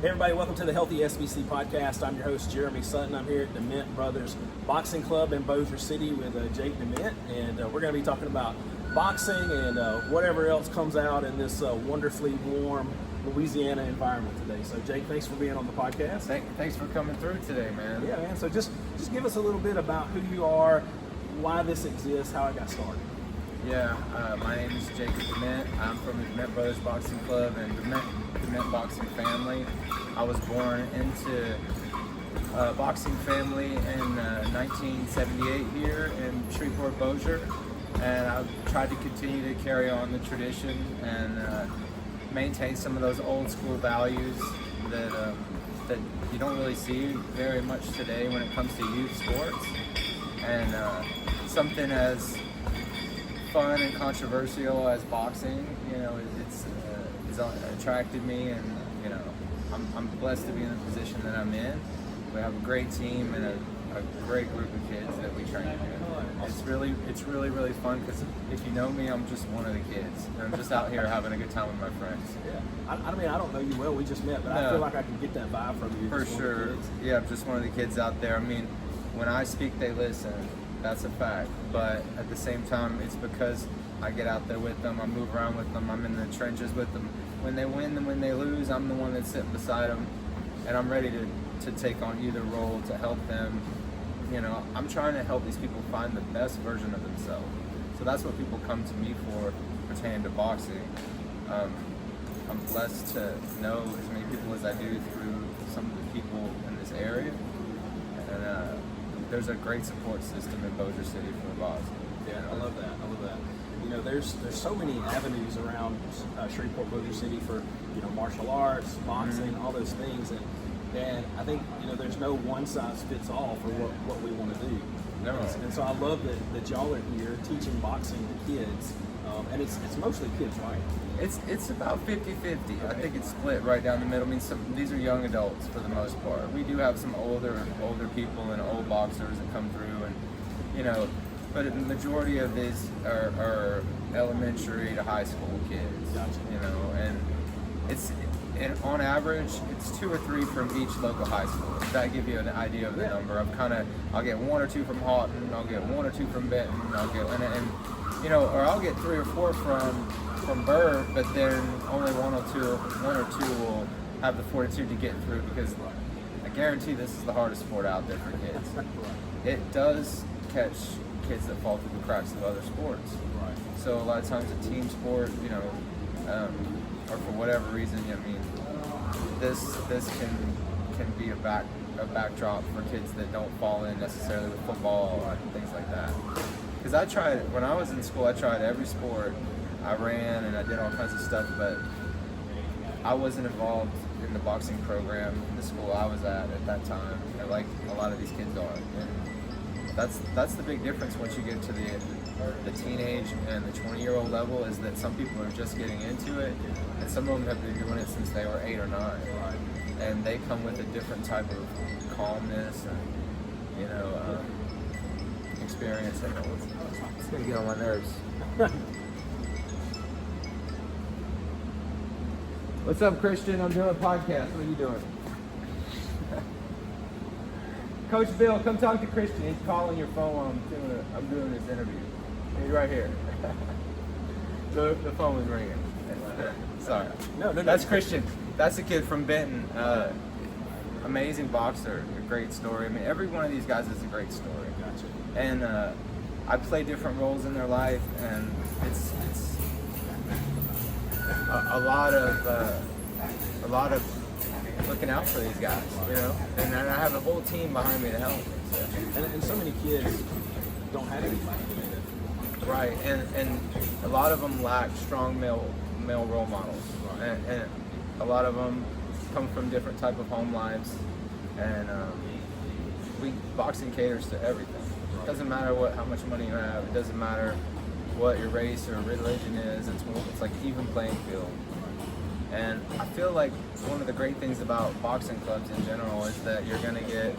Hey everybody, welcome to the Healthy SBC Podcast. I'm your host, Jeremy Sutton. I'm here at Dement Brothers Boxing Club in Bossier City with Jake Dement, and we're going to be talking about boxing and whatever else comes out in this wonderfully warm Louisiana environment today. So Jake, thanks for being on the podcast. Thanks for coming through today, man. Yeah, man. So just give us a little bit about who you are, why this exists, how it got started. Yeah, my name is Jake Dement. I'm from the Dement Brothers Boxing Club and Dement Boxing family. I was born into a boxing family in 1978 here in Shreveport, Bossier, and I've tried to continue to carry on the tradition and maintain some of those old school values that you don't really see very much today when it comes to youth sports. And something as fun and controversial as boxing, it's attracted me, and I'm blessed to be in the position that I'm in. We have a great team and a great group of kids that we train with. It's really fun because if you know me, I'm just one of the kids. I'm just out here having a good time with my friends. Yeah, I mean, I don't know you well. We just met, but I feel like I can get that vibe from you. For sure. Yeah, I'm just one of the kids out there. I mean, when I speak, they listen. That's a fact. But at the same time, it's because I get out there with them. I move around with them. I'm in the trenches with them. When they win and when they lose, I'm the one that's sitting beside them, and I'm ready to take on either role to help them. I'm trying to help these people find the best version of themselves. So that's what people come to me for pertaining to boxing. I'm blessed to know as many people as I do through some of the people in this area. And there's a great support system in Bossier City for boxing. Yeah, I love that. There's so many avenues around Shreveport, Bossier City for martial arts, boxing, all those things, and I think there's no one size fits all for what we want to do. No. And so I love that y'all are here teaching boxing to kids, and it's mostly kids, right? It's about 50-50. I think it's split right down the middle. I mean, these are young adults for the most part. We do have some older people and old boxers that come through, and but the majority of these are elementary to high school kids. Gotcha. And on average, it's 2 or 3 from each local high school. If that give you an idea of the number, I'll get 1 or 2 from Houghton, I'll get 1 or 2 from Benton, or I'll get 3 or 4 from Byrd, but then only 1 or 2 will have the fortitude to get through, because I guarantee this is the hardest sport out there for kids. It does catch kids that fall through the cracks of other sports. Right. So a lot of times a team sport, or for whatever reason, this can be a backdrop for kids that don't fall in necessarily with football or things like that. Because when I was in school, I tried every sport. I ran and I did all kinds of stuff, but I wasn't involved in the boxing program in the school I was at that time, like a lot of these kids are. And that's the big difference once you get to the teenage and the 20-year-old level, is that some people are just getting into it, and some of them have been doing it since they were 8 or 9, and they come with a different type of calmness and experience. It's gonna get on my nerves. What's up, Christian? I'm doing a podcast. What are you doing? Coach Bill, come talk to Christian. He's calling your phone while I'm doing this interview. He's right here. The phone was ringing. Sorry. No. That's Christian. That's a kid from Benton. Amazing boxer. A great story. I mean, every one of these guys is a great story. Gotcha. And I play different roles in their life, and it's a lot of looking out for these guys, and I have a whole team behind me to help me. So. And so many kids don't have anybody. Right, and a lot of them lack strong male role models, and a lot of them come from different type of home lives, and boxing caters to everything. It doesn't matter how much money you have. It doesn't matter what your race or religion is. It's like even playing field. And I feel like one of the great things about boxing clubs in general is that you're going to get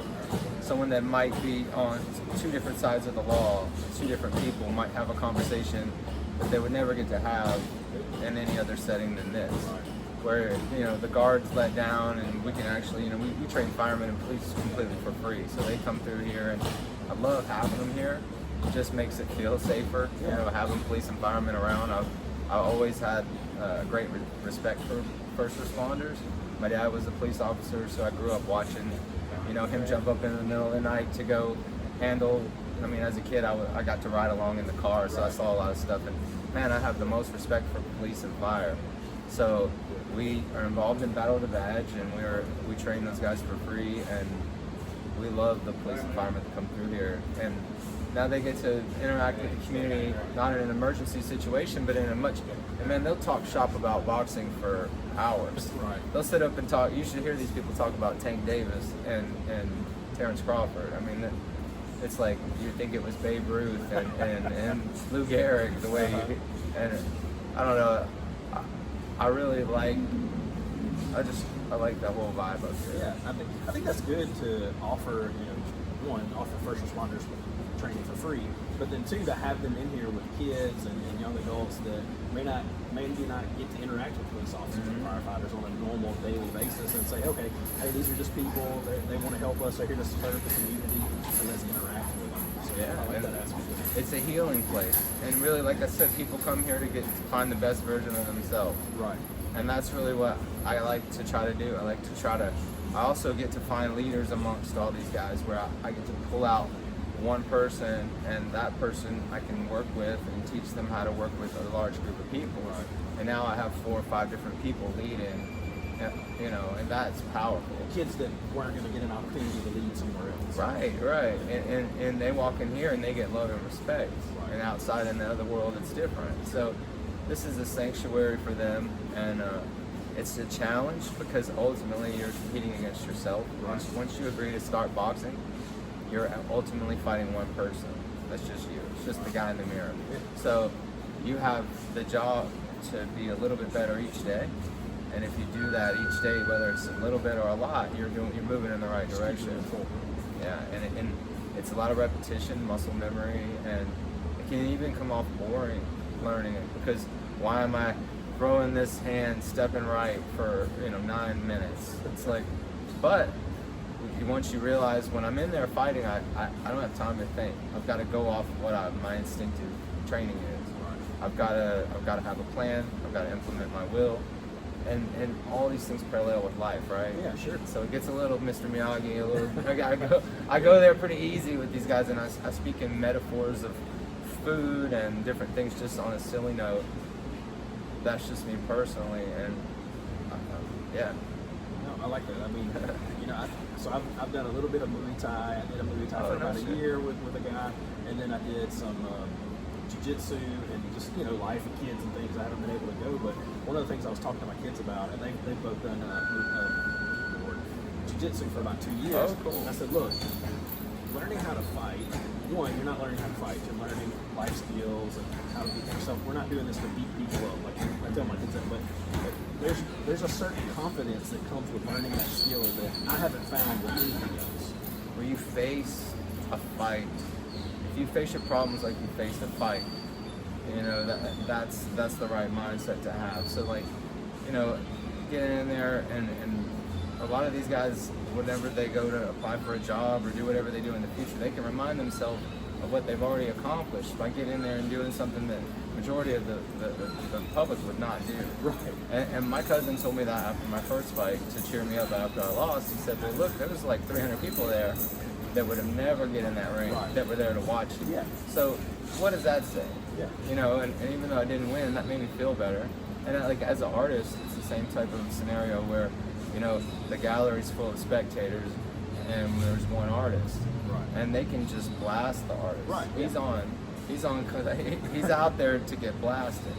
someone that might be on 2 different sides of the law, 2 different people might have a conversation that they would never get to have in any other setting than this. where, you know, the guards let down and we can actually, you know, we train firemen and police completely for free. So they come through here, and I love having them here. It just makes it feel safer, you know, having police and firemen around. I've always had great respect for first responders. My dad was a police officer, so I grew up watching, you know, him jump up in the middle of the night to go handle. I mean, as a kid, I got to ride along in the car, so I saw a lot of stuff. And man, I have the most respect for police and fire. So we are involved in Battle of the Badge, and we train those guys for free, and we love the police and firemen that come through here. And now they get to interact with the community, not in an emergency situation, but in a much, and man, they'll talk shop about boxing for hours. Right. They'll sit up and talk. You should hear these people talk about Tank Davis and Terrence Crawford. I mean, it's like you think it was Babe Ruth and Lou Gehrig, the way you, and I don't know. I really like. I like that whole vibe up here. Yeah, I think that's good to offer. You know, one, offer first responders training for free, but then two, to have them in here with kids and young adults that maybe not get to interact with police officers and firefighters on a normal daily basis, and say, okay, hey, these are just people. They want to help us. They're here to serve the community, and let's interact with them. So Yeah, I like that aspect. it's a healing place, and really, like I said, people come here to find the best version of themselves. Right. And that's really what I like to try to do. I also get to find leaders amongst all these guys, where I get to pull out one person, and that person I can work with and teach them how to work with a large group of people. Right. And now I have 4 or 5 different people leading, you know, and that's powerful. Kids that weren't going to get an opportunity to lead somewhere else. Right. And they walk in here and they get love and respect. Right. And outside in the other world, it's different. So this is a sanctuary for them, and it's a challenge, because ultimately you're competing against yourself. Right. Once you agree to start boxing, you're ultimately fighting one person. That's just you. It's just the guy in the mirror. Yeah. So you have the job to be a little bit better each day. And if you do that each day, whether it's a little bit or a lot, you're moving in the right direction. Yeah, and it's a lot of repetition, muscle memory, and it can even come off boring learning it, because why am I throwing this hand, stepping right for 9 minutes? It's like, but once you realize, when I'm in there fighting, I don't have time to think. I've got to go off what my instinctive training is. I've got to have a plan. I've got to implement my will, and all these things parallel with life, right? Yeah, sure. So it gets a little Mr. Miyagi, a little. I go there pretty easy with these guys, and I speak in metaphors of food and different things, just on a silly note. That's just me personally, and yeah. No, I like that. I mean, so I've done a little bit of Muay Thai. I did a Muay Thai for about a year with a guy, and then I did some jiu-jitsu and just life and kids and things. I haven't been able to go, but one of the things I was talking to my kids about, and they've both done jiu-jitsu for about 2 years. Oh, cool. And I said, look, learning how to fight. One, you're not learning how to fight. You're learning life skills and how to beat yourself. We're not doing this to beat people up, like I tell my kids that. But there's a certain confidence that comes with learning that skill that I haven't found with anything else. Where you face a fight, if you face your problems like you face a fight, that's the right mindset to have. So getting in there, and a lot of these guys, whenever they go to apply for a job or do whatever they do in the future, they can remind themselves of what they've already accomplished by getting in there and doing something that majority of the public would not do. Right. And my cousin told me that after my first fight, to cheer me up after I lost. He said, well, look, there was like 300 people there that would have never get in that ring, Right. that were there to watch you. Yeah. So what does that say? Yeah. And even though I didn't win, that made me feel better. And as an artist, it's the same type of scenario where, the gallery's full of spectators and there's one artist. Right. And they can just blast the artist. Right. He's on because he's out there to get blasted.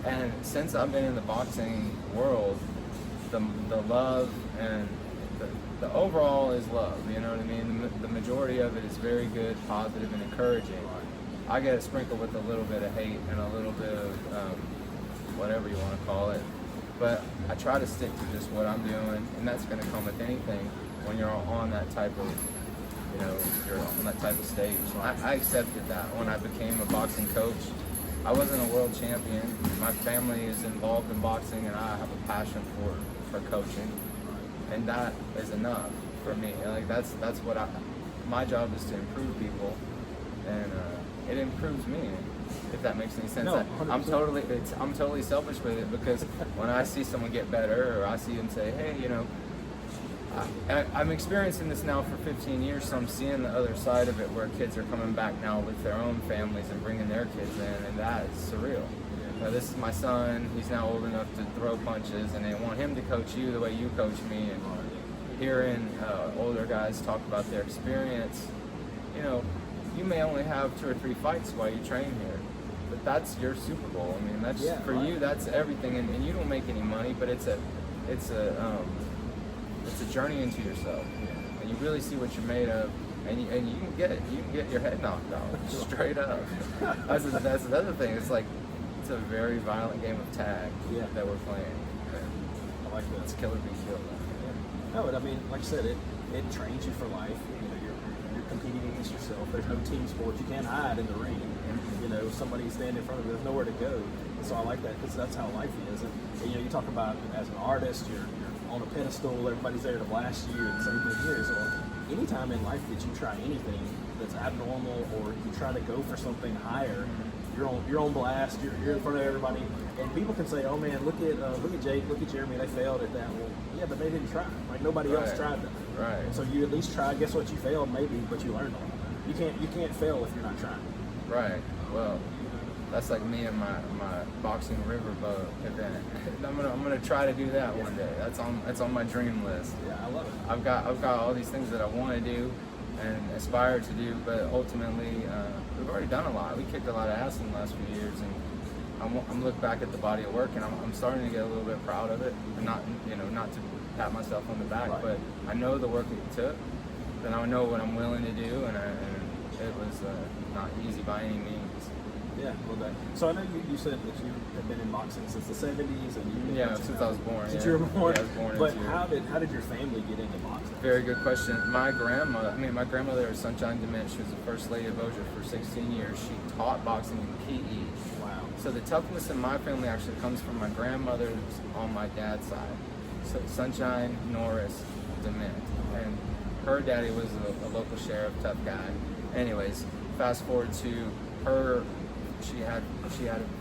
And since I've been in the boxing world, the love and the overall is love, you know what I mean? The majority of it is very good, positive, and encouraging. Right. I get it sprinkled with a little bit of hate and a little bit of whatever you want to call it. But I try to stick to just what I'm doing, and that's going to come with anything when you're on that type of, you're on that type of stage. I accepted that when I became a boxing coach. I wasn't a world champion. My family is involved in boxing, and I have a passion for coaching, and that is enough for me. Like that's what my job is to improve people, and it improves me. If that makes any sense. No, I'm totally selfish with it, because when I see someone get better, or I see them say, hey, you know, I'm experiencing this now for 15 years, so I'm seeing the other side of it, where kids are coming back now with their own families and bringing their kids in, and that is surreal. Now, this is my son. He's now old enough to throw punches, and they want him to coach you the way you coach me. And hearing older guys talk about their experience, you know, you may only have 2 or 3 fights while you train here, but that's your Super Bowl. I mean, that's you. That's everything, and you don't make any money, but it's a journey into yourself, and you really see what you're made of, and you can get your head knocked out straight up. That's another thing. It's like it's a very violent game of tag that we're playing. I like that. It's kill or be killed. No, but I mean, like I said, it trains you for life. You know, you're competing against yourself. There's no team sport. You can't hide in the ring. You know, somebody standing in front of you. There's nowhere to go. And so I like that, because that's how life is. And you know, you talk about as an artist, you're on a pedestal. Everybody's there to blast you, and same thing here. So anytime in life that you try anything that's abnormal, or you try to go for something higher, you're on blast. You're in front of everybody, and people can say, "Oh man, look at Jake, look at Jeremy. They failed at that." Well, yeah, but they didn't try. Like nobody else tried that. Right. And so you at least tried. Guess what? You failed maybe, but you learned on it. You can't fail if you're not trying. Right. Well, that's like me and my boxing riverboat event. I'm gonna try to do that one day. That's on my dream list. Yeah, I love it. I've got all these things that I want to do and aspire to do, but ultimately we've already done a lot. We kicked a lot of ass in the last few years, and I'm looking back at the body of work, and I'm starting to get a little bit proud of it. And not to pat myself on the back, but I know the work it took, and I know what I'm willing to do, and it was not easy by any means. Yeah, well done. So I know you said that you have been in boxing since the 70s, and since I was born. Since you were born. Yeah, I was born. But how did your family get into boxing? Very good question. My grandmother is Sunshine Dement. She was the first lady of Bossier for 16 years. She taught boxing in PE. Wow. So the toughness in my family actually comes from my grandmother's on my dad's side. So Sunshine Norris Dement, and her daddy was a local sheriff, tough guy. Anyways, fast forward to her. She had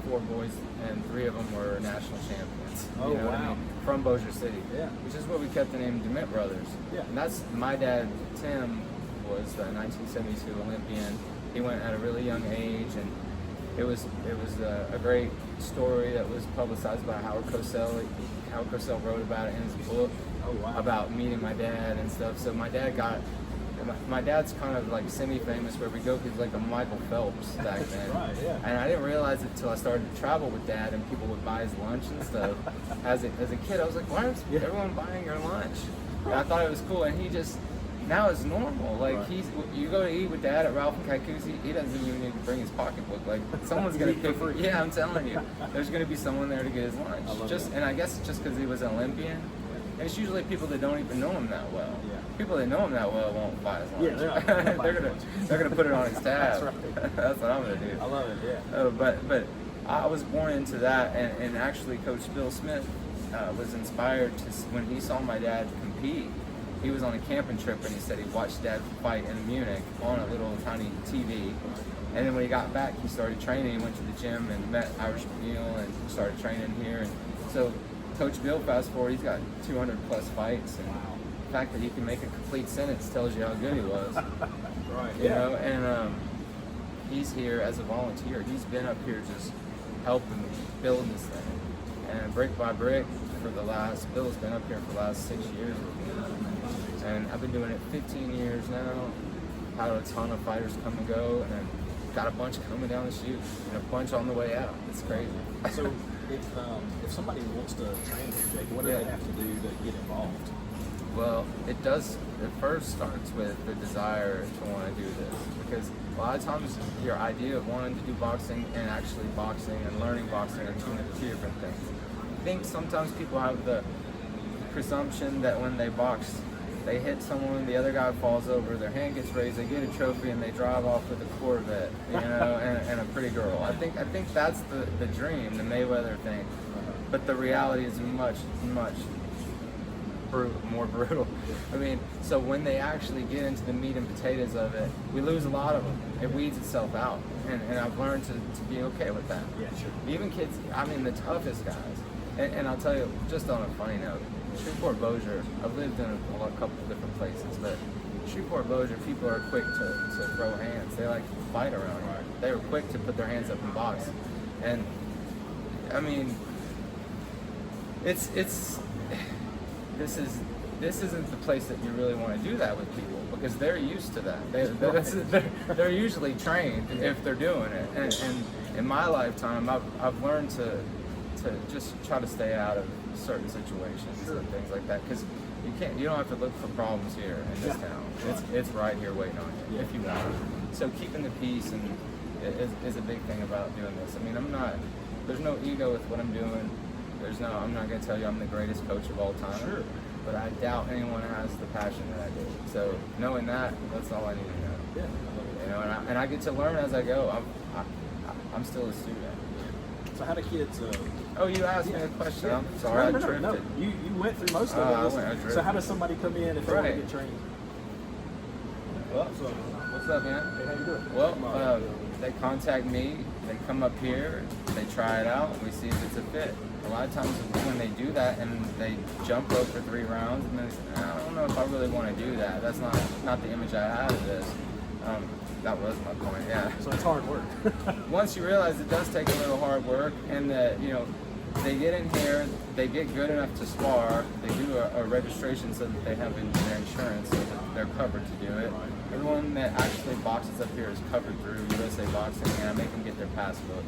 4 boys, and 3 of them were national champions. Oh, you know wow. what I mean? From Bossier City. Yeah. Which is what we kept the name Dement Brothers. Yeah. And that's my dad, Tim, was the 1972 Olympian. He went at a really young age, and it was a great story that was publicized by Howard Cosell. Howard Cosell wrote about it in his book. Oh, wow. About meeting my dad and stuff. So my dad's kind of like semi-famous where we go. He's like a Michael Phelps back then. Right, yeah. And I didn't realize it until I started to travel with Dad, and people would buy his lunch and stuff. As a kid, I was like, why is everyone buying your lunch? And I thought it was cool, and he just, now it's normal. Like you go to eat with Dad at Ralph and Kaikou's, he doesn't even need to bring his pocketbook. Like someone's gonna pay for it. Yeah, I'm telling you, there's gonna be someone there to get his lunch. And I guess it's just because he was an Olympian. And it's usually people that don't even know him that well. Yeah. People that know him that well won't buy his lunch. Yeah, they're gonna put it on his tab. That's right. That's what I'm gonna do. I love it. Yeah. But I was born into that, and actually, Coach Bill Smith was inspired to when he saw my dad compete. He was on a camping trip, and he said he watched Dad fight in Munich on a little tiny TV. And then when he got back, he started training. He went to the gym and met Irish McNeil and started training here. And so Coach Bill, fast forward, he's got 200 plus fights, and the fact that he can make a complete sentence tells you how good he was. Right. You know, and he's here as a volunteer. He's been up here just helping me build this thing, and brick by brick Bill's been up here for the last 6 years with me, and I've been doing it 15 years now. Had a ton of fighters come and go, and got a bunch coming down the chute, and a bunch on the way out. It's crazy. So if somebody wants to train with Jake, what do they have to do to get involved? Well, it first starts with the desire to want to do this, because a lot of times your idea of wanting to do boxing and actually boxing and learning boxing are two different things. I think sometimes people have the presumption that when they box, They hit someone, the other guy falls over, their hand gets raised, they get a trophy, and they drive off with a Corvette, you know, and a pretty girl. I think that's the dream, the Mayweather thing. But the reality is much more brutal. I mean, so when they actually get into the meat and potatoes of it, we lose a lot of them. It weeds itself out, and I've learned to be okay with that. Yeah, sure. Even kids, I mean, the toughest guys. And I'll tell you, just on a funny note, Shreveport Bossier, I've lived in a couple of different places, but Shreveport Bossier, people are quick to throw hands. They like to fight around here. They were quick to put their hands up and box. And I mean, this isn't the place that you really want to do that with people, because they're used to that. They're usually trained if they're doing it. And in my lifetime, I've learned to just try to stay out of certain situations and things like that, because you don't have to look for problems here in this town. It's right here waiting on you if you want it. So keeping the peace is a big thing about doing this. I mean, there's no ego with what I'm doing. I'm not going to tell you I'm the greatest coach of all time. Sure. But I doubt anyone has the passion that I do. So knowing that's all I need to know. Yeah. You know, and I get to learn as I go. I'm still a student. So how do kids? Oh, you asked me a question. I'm sorry, I drifted. No. You went through most of it. So how does somebody come in if they want to get trained? Well, what's up, man? Hey, how you doing? Well, they contact me. They come up here. They try it out. We see if it's a fit. A lot of times when they do that and they jump rope for 3 rounds, and then they say, I don't know if I really want to do that. That's not the image I had of this. That was my point, yeah. So it's hard work. Once you realize it does take a little hard work, and that, you know, they get in here, they get good enough to spar, they do a registration so that they have their insurance, so that they're covered to do it. Everyone that actually boxes up here is covered through USA Boxing, and I make them get their passbook.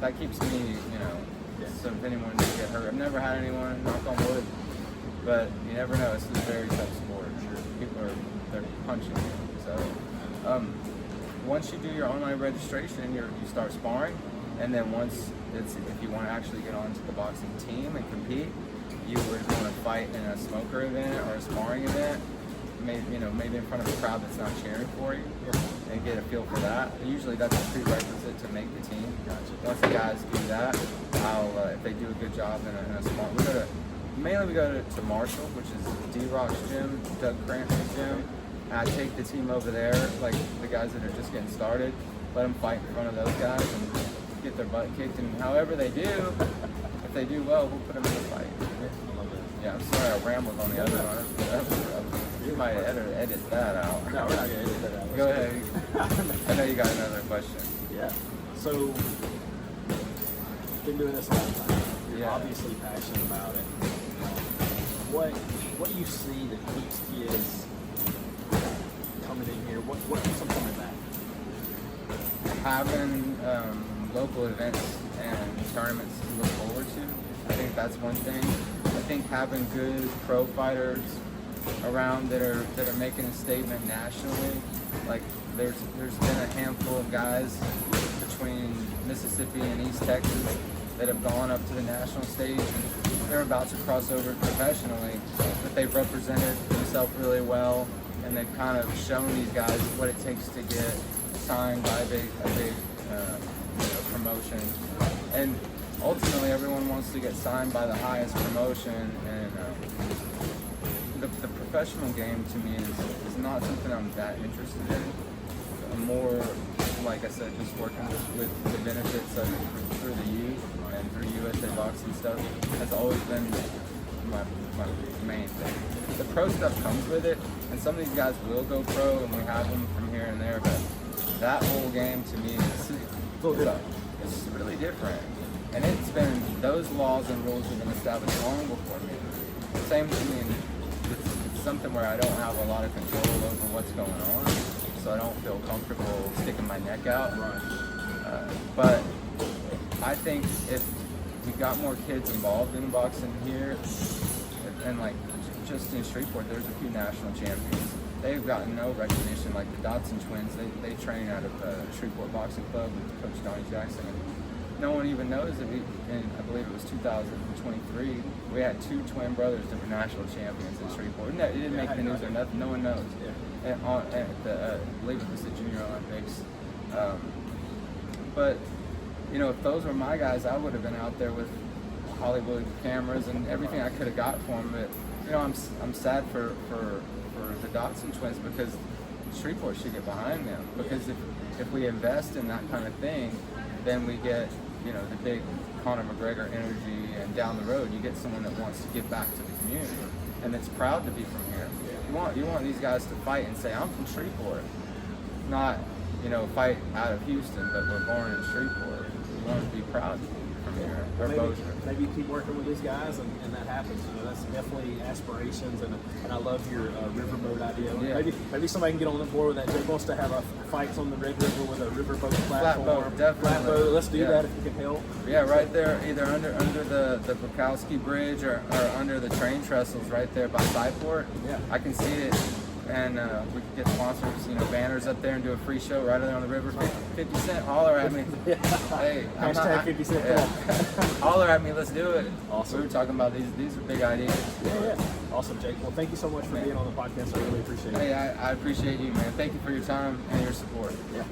That keeps me, you know, so if anyone does get hurt, I've never had anyone, knock on wood, but you never know. It's a very tough sport. People they're punching you. So once you do your online registration, you start sparring, and then if you want to actually get onto the boxing team and compete, you would want to fight in a smoker event or a sparring event, maybe in front of a crowd that's not cheering for you, and get a feel for that. Usually that's a prerequisite to make the team. Once the guys do that, if they do a good job in a small, we go to Marshall, which is D-Rock's gym, Doug Cranston's gym. And I take the team over there, like the guys that are just getting started, let them fight in front of those guys and get their butt kicked. And however they do, if they do well, we'll put them in the fight. Yeah, I'm sorry I rambled on the other one. You might edit that out. No, we're not going to edit that out. Go ahead. I know you got another question. Yeah. So, been doing this a long time. You're Yeah. obviously passionate about it. What do you see that keeps kids coming in here? What keeps them coming back? Having local events and tournaments to look forward to. I think that's one thing. I think having good pro fighters around that are making a statement nationally. Like there's been a handful of guys between Mississippi and East Texas that have gone up to the national stage, and they're about to cross over professionally, but they've represented themselves really well, and they've kind of shown these guys what it takes to get signed by a big promotion. And ultimately, everyone wants to get signed by the highest promotion, and the professional game to me is not something I'm that interested in. I'm more, like I said, just working with the benefits of through the youth and through USA Boxing stuff has always been my main thing. The pro stuff comes with it, and some of these guys will go pro, and we have them from here and there, but that whole game to me is it's really different. And it's been, those laws and rules have been established long before me. Same, it's something where I don't have a lot of control over what's going on, so I don't feel comfortable sticking my neck out. But I think if we got more kids involved in boxing here, and like just in Shreveport, there's a few national champions. They've gotten no recognition, like the Dodson twins, they train out of the Shreveport Boxing Club with Coach Donnie Jackson. And no one even knows that I believe it was 2023, we had 2 twin brothers that were national champions in Shreveport. It didn't make the news or nothing. No one knows. Yeah. I believe it was the Junior Olympics. But if those were my guys, I would have been out there with Hollywood cameras and everything I could have got for them. But I'm sad for the Dotson twins, because Shreveport should get behind them. Because if we invest in that kind of thing, then we get the big Conor McGregor energy, and down the road you get someone that wants to give back to the community and that's proud to be from here. You want these guys to fight and say, I'm from Shreveport, not fight out of Houston, but we're born in Shreveport. You want to be proud to be from here. Or maybe keep working with these guys, and that happens. That's definitely aspirations, and I love your riverboat idea. Yeah. Maybe somebody can get on the board with that. Jake wants to have a fights on the Red River with a riverboat platform. Flatboat, definitely. Flatboat. Let's do that if you can help. Yeah, right there, either under the Bukowski Bridge or under the train trestles right there by Cyport. Yeah. I can see it. And we could get sponsors, banners up there and do a free show right there on the river. 50 Cent, holler at me. Hey, Hashtag 50 Cent. Yeah. Holler at me, let's do it. Awesome. We were talking about these are big ideas. Yeah. Awesome, Jake. Well, thank you so much for being on the podcast. I really appreciate it. Hey, I appreciate you, man. Thank you for your time and your support. Yeah.